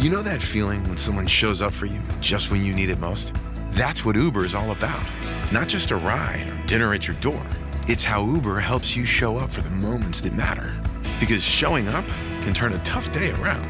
You know that feeling when someone shows up for you just when you need it most? That's what Uber is all about. Not just a ride or dinner at your door. It's how Uber helps you show up for the moments that matter. Because showing up can turn a tough day around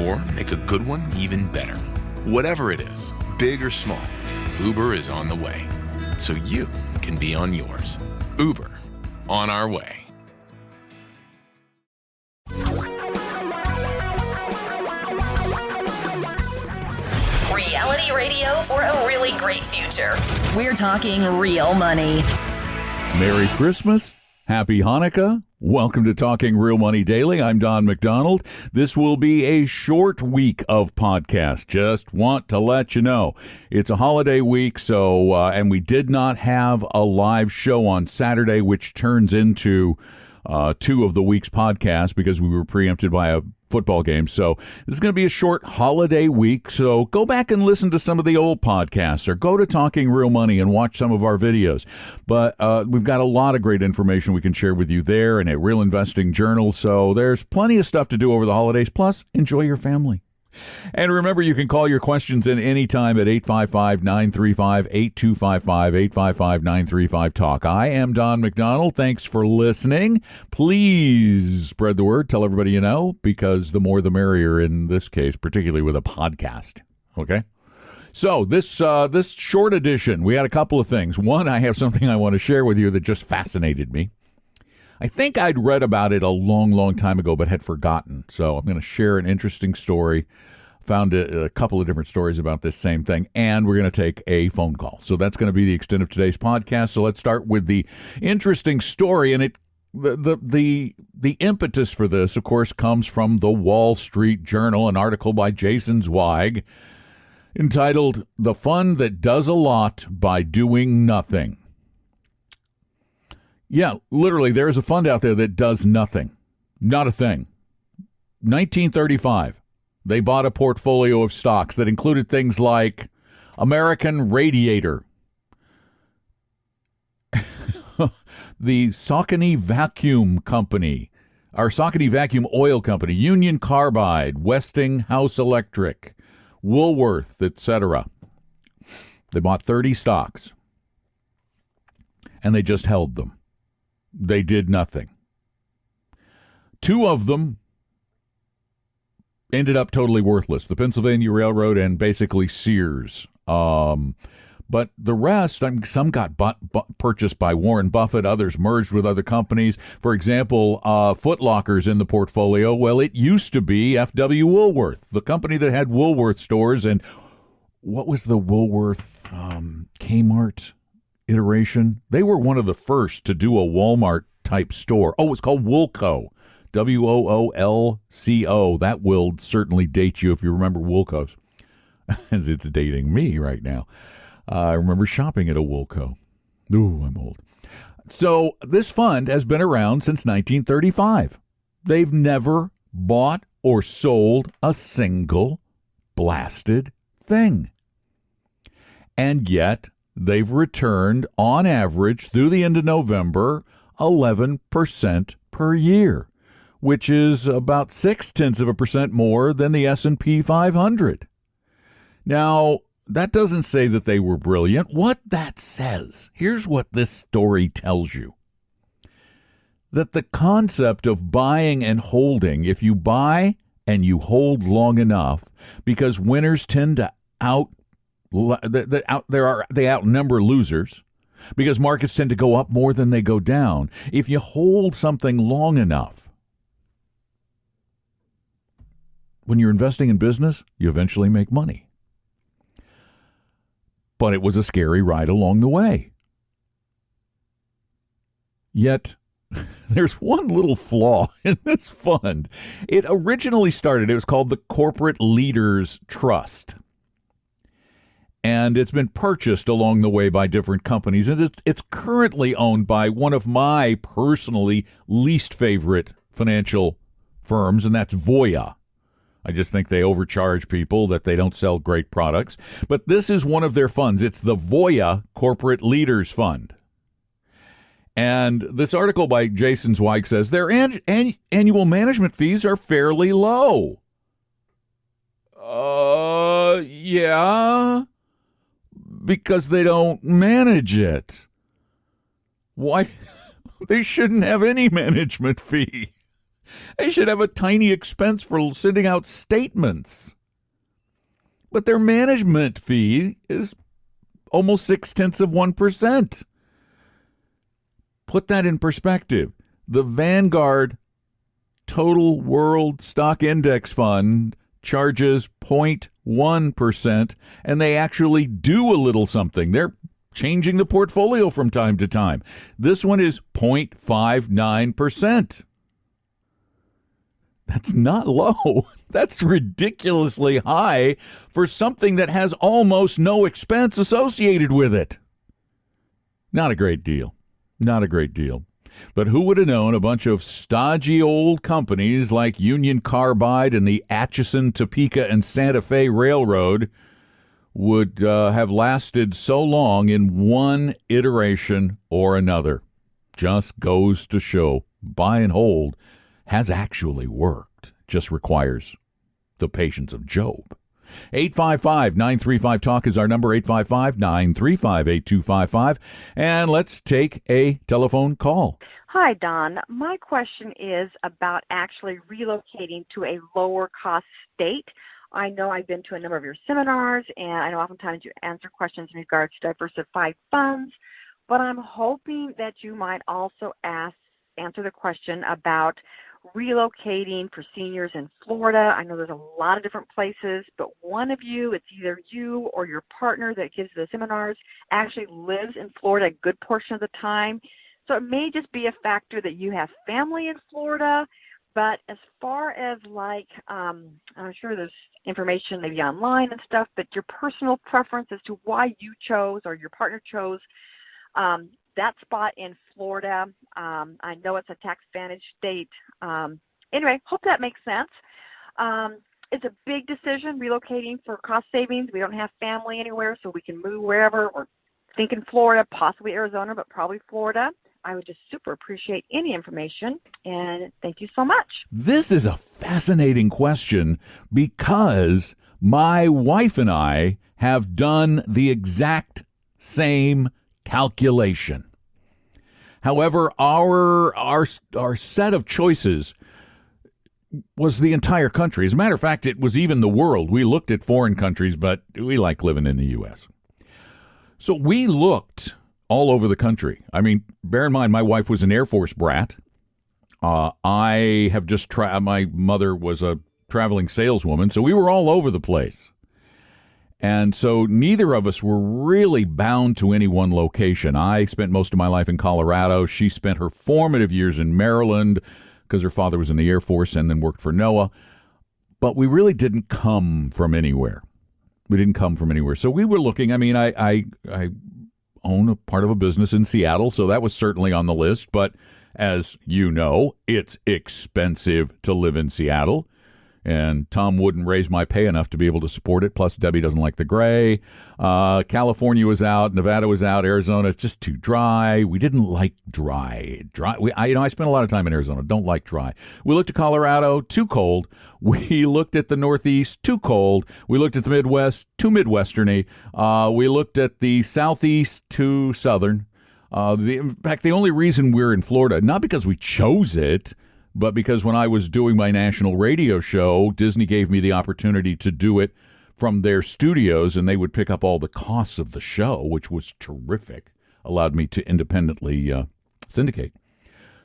or make a good one even better. Whatever it is, big or small, Uber is on the way. So you can be on yours. Uber, on our way. Reality radio for a really great future. We're talking real money. Merry Christmas. Happy Hanukkah. Welcome to Talking Real Money Daily. I'm Don McDonald. This will be a short week of podcast. Just want to let you know. It's a holiday week, so and we did not have a live show on Saturday, which turns into two of the week's podcast because we were preempted by a football game. So this is going to be a short holiday week. So go back and listen to some of the old podcasts or go to Talking Real Money and watch some of our videos. But we've got a lot of great information we can share with you there and at Real Investing Journal. So there's plenty of stuff to do over the holidays. Plus, enjoy your family. And remember, you can call your questions in anytime at 855-935-8255, 855-935-TALK. I am Don McDonald. Thanks for listening. Please spread the word. Tell everybody you know, because the more the merrier in this case, particularly with a podcast. Okay? So this short edition, we had a couple of things. One, I have something I want to share with you that just fascinated me. I think I'd read about it a long, long time ago, but had forgotten. So I'm going to share an interesting story. Found a couple of different stories about this same thing, and we're going to take a phone call. So that's going to be the extent of today's podcast. So let's start with the interesting story, and the impetus for this, of course, comes from the Wall Street Journal, an article by Jason Zweig entitled "The Fund That Does a Lot by Doing Nothing." Yeah, literally, there's a fund out there that does nothing. Not a thing. 1935, they bought a portfolio of stocks that included things like American Radiator, the Saucony Vacuum Company, or Saucony Vacuum Oil Company, Union Carbide, Westinghouse Electric, Woolworth, etc. They bought 30 stocks, and they just held them. They did nothing. Two of them ended up totally worthless, the Pennsylvania Railroad and basically Sears. But the rest, some got purchased by Warren Buffett, others merged with other companies. For example, Foot Locker's in the portfolio. Well, it used to be F.W. Woolworth, the company that had Woolworth stores. And what was the Woolworth Kmart iteration? They were one of the first to do a Walmart type store. Oh, it's called Woolco. Woolco. That will certainly date you if you remember Woolco's, as it's dating me right now. I remember shopping at a Woolco. Ooh, I'm old. So this fund has been around since 1935. They've never bought or sold a single blasted thing. And yet they've returned, on average, through the end of November, 11% per year, which is about 0.6% more than the S&P 500. Now, that doesn't say that they were brilliant. What that says, here's what this story tells you. That the concept of buying and holding, if you buy and you hold long enough, because winners tend to they outnumber losers, because markets tend to go up more than they go down. If you hold something long enough, when you're investing in business, you eventually make money. But it was a scary ride along the way. Yet, there's one little flaw in this fund. It originally started, it was called the Corporate Leaders Trust. And it's been purchased along the way by different companies. And it's currently owned by one of my personally least favorite financial firms, and that's Voya. I just think they overcharge people, that they don't sell great products. But this is one of their funds. It's the Voya Corporate Leaders Fund. And this article by Jason Zweig says their annual management fees are fairly low. Yeah, because they don't manage it. Why? They shouldn't have any management fee. They should have a tiny expense for sending out statements. But their management fee is almost 0.6%. Put that in perspective. The Vanguard Total World Stock Index Fund charges 0.1%, and they actually do a little something. They're changing the portfolio from time to time. This one is 0.59%. That's not low. That's ridiculously high for something that has almost no expense associated with it. Not a great deal. Not a great deal. But who would have known a bunch of stodgy old companies like Union Carbide and the Atchison, Topeka, and Santa Fe Railroad would have lasted so long in one iteration or another? Just goes to show buy and hold has actually worked. Just requires the patience of Job. 855-935-TALK is our number, 855-935-8255. And let's take a telephone call. Hi, Don. My question is about actually relocating to a lower cost state. I know I've been to a number of your seminars, and I know oftentimes you answer questions in regards to diversified funds, but I'm hoping that you might also answer the question about relocating for seniors in Florida. I know there's a lot of different places, but one of you, it's either you or your partner that gives the seminars, actually lives in Florida a good portion of the time. So it may just be a factor that you have family in Florida, but as far as I'm sure there's information maybe online and stuff, but your personal preference as to why you chose or your partner chose that spot in Florida. I know it's a tax-advantaged state. Anyway, hope that makes sense. It's a big decision, relocating for cost savings. We don't have family anywhere, so we can move wherever. We're thinking Florida, possibly Arizona, but probably Florida. I would just super appreciate any information, and thank you so much. This is a fascinating question because my wife and I have done the exact same calculation. However, our set of choices was the entire country. As a matter of fact, it was even the world. We looked at foreign countries, but we like living in the U.S. So we looked all over the country. I mean, bear in mind, my wife was an Air Force brat. I have just my mother was a traveling saleswoman, so we were all over the place. And so neither of us were really bound to any one location. I spent most of my life in Colorado. She spent her formative years in Maryland because her father was in the Air Force and then worked for NOAA. But we really didn't come from anywhere. So we were looking. I mean, I own a part of a business in Seattle, so that was certainly on the list. But as you know, it's expensive to live in Seattle. And Tom wouldn't raise my pay enough to be able to support it. Plus, Debbie doesn't like the gray. California was out. Nevada was out. Arizona, it's just too dry. We didn't like dry. I spent a lot of time in Arizona. Don't like dry. We looked at Colorado, too cold. We looked at the Northeast, too cold. We looked at the Midwest, too Midwesterny. We looked at the Southeast, too Southern. In fact, the only reason we're in Florida, not because we chose it, but because when I was doing my national radio show, Disney gave me the opportunity to do it from their studios, and they would pick up all the costs of the show, which was terrific. Allowed me to independently syndicate.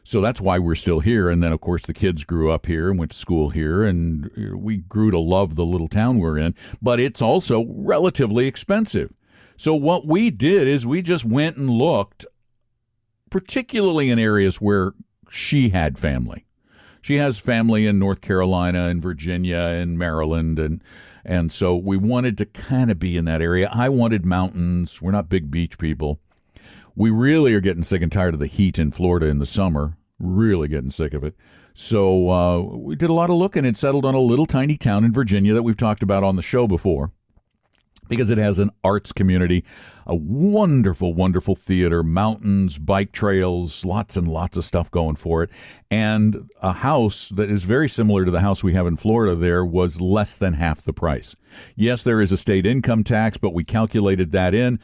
So that's why we're still here. And then, of course, the kids grew up here and went to school here, and we grew to love the little town we're in. But it's also relatively expensive. So what we did is we just went and looked, particularly in areas where she had family. She has family in North Carolina and Virginia and Maryland, and so we wanted to kind of be in that area. I wanted mountains. We're not big beach people. We really are getting sick and tired of the heat in Florida in the summer, really getting sick of it. So we did a lot of looking and settled on a little tiny town in Virginia that we've talked about on the show before. because it has an arts community, a wonderful, wonderful theater, mountains, bike trails, lots and lots of stuff going for it. And a house that is very similar to the house we have in Florida there was less than half the price. Yes, there is a state income tax, but we calculated that in.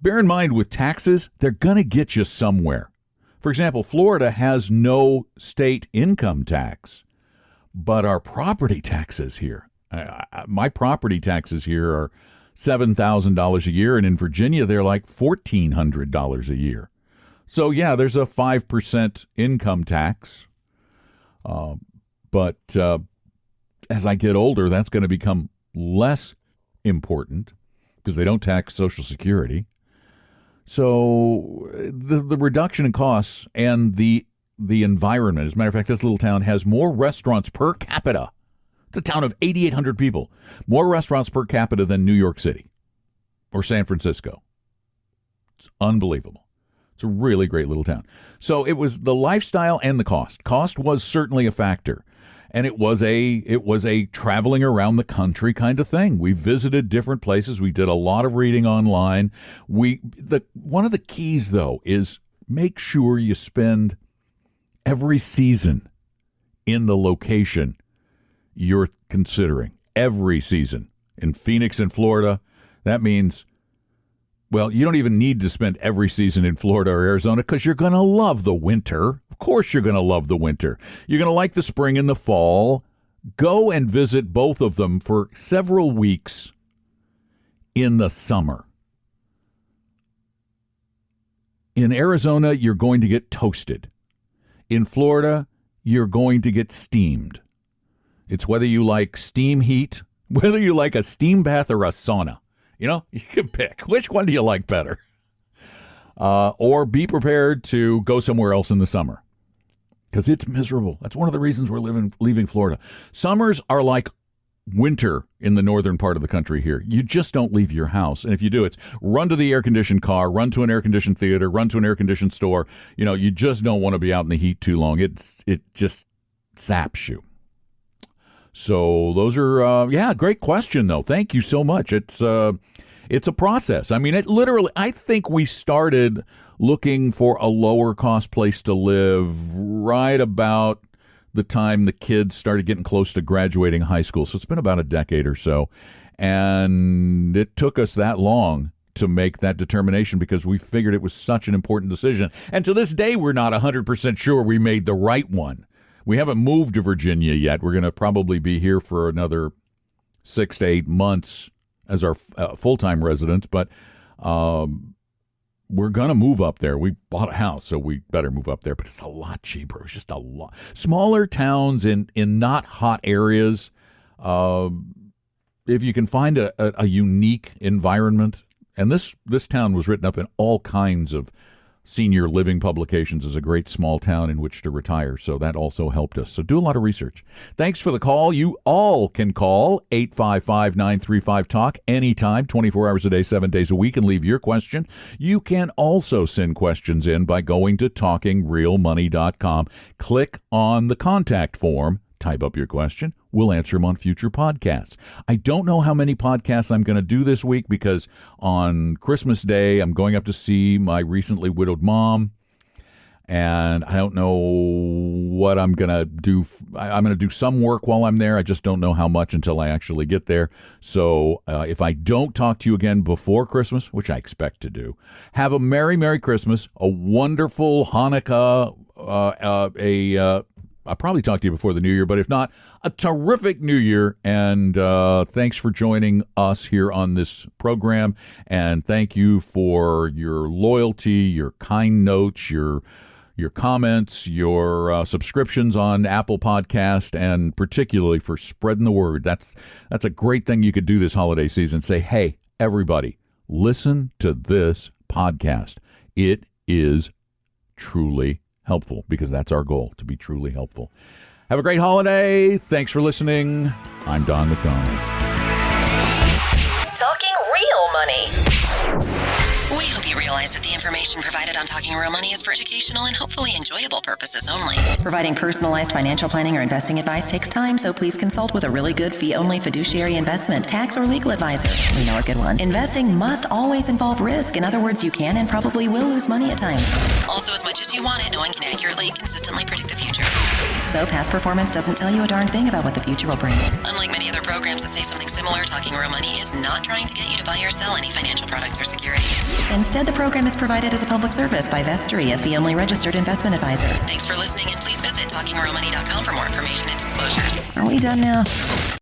Bear in mind, with taxes, they're going to get you somewhere. For example, Florida has no state income tax, but our property taxes here, my property taxes here are $7,000 a year, and in Virginia, they're like $1,400 a year. So, yeah, there's a 5% income tax, but as I get older, that's going to become less important because they don't tax Social Security. So the reduction in costs and the environment, as a matter of fact, this little town has more restaurants per capita. It's a town of 8,800 people. More restaurants per capita than New York City or San Francisco. It's unbelievable. It's a really great little town. So it was the lifestyle and the cost. Cost was certainly a factor. And it was a traveling around the country kind of thing. We visited different places. We did a lot of reading online. One of the keys, though, is make sure you spend every season in the location you're considering. Every season. In Phoenix and Florida, that means, well, you don't even need to spend every season in Florida or Arizona because you're going to love the winter. Of course you're going to love the winter. You're going to like the spring and the fall. Go and visit both of them for several weeks in the summer. In Arizona, you're going to get toasted. In Florida, you're going to get steamed. It's whether you like steam heat, whether you like a steam bath or a sauna. You know, you can pick. Which one do you like better? Or be prepared to go somewhere else in the summer because it's miserable. That's one of the reasons we're leaving Florida. Summers are like winter in the northern part of the country here. You just don't leave your house. And if you do, it's run to the air-conditioned car, run to an air-conditioned theater, run to an air-conditioned store. You know, you just don't want to be out in the heat too long. It just saps you. So those are, great question, though. Thank you so much. It's a process. I mean, I think we started looking for a lower cost place to live right about the time the kids started getting close to graduating high school. So it's been about a decade or so. And it took us that long to make that determination because we figured it was such an important decision. And to this day, we're not 100% sure we made the right one. We haven't moved to Virginia yet. We're going to probably be here for another 6 to 8 months as our full-time residents, but we're going to move up there. We bought a house, so we better move up there, but it's a lot cheaper. It's just a lot. Smaller towns in not hot areas, if you can find a unique environment, and this town was written up in all kinds of senior living publications as a great small town in which to retire. So that also helped us. So do a lot of research. Thanks for the call. You all can call 855-935-TALK anytime, 24 hours a day, 7 days a week, and leave your question. You can also send questions in by going to talkingrealmoney.com. Click on the contact form. Type up your question. We'll answer them on future podcasts. I don't know how many podcasts I'm going to do this week because on Christmas Day, I'm going up to see my recently widowed mom. And I don't know what I'm going to do. I'm going to do some work while I'm there. I just don't know how much until I actually get there. So if I don't talk to you again before Christmas, which I expect to do, have a Merry, Merry Christmas, a wonderful Hanukkah, I'll probably talk to you before the new year, but if not, a terrific new year. And thanks for joining us here on this program. And thank you for your loyalty, your kind notes, your comments, your subscriptions on Apple Podcast, and particularly for spreading the word. That's a great thing you could do this holiday season. Say, hey, everybody, listen to this podcast. It is truly helpful, because that's our goal, to be truly helpful. Have a great holiday. Thanks for listening. I'm Don McDonald. Talking real money. We hope you you realize that the information provided on Talking Real Money is for educational and hopefully enjoyable purposes only. Providing personalized financial planning or investing advice takes time, so please consult with a really good fee-only fiduciary investment, tax, or legal advisor. We know a good one. Investing must always involve risk. In other words, you can and probably will lose money at times. Also, as much as you want it, no one can accurately, consistently predict the future. So past performance doesn't tell you a darn thing about what the future will bring. Unlike many other programs that say something similar, Talking Real Money is not trying to get you to buy or sell any financial products or securities. Instead, the program is provided as a public service by Vestry, a fee-only registered investment advisor. Thanks for listening, and please visit TalkingRealMoney.com for more information and disclosures. Are we done now?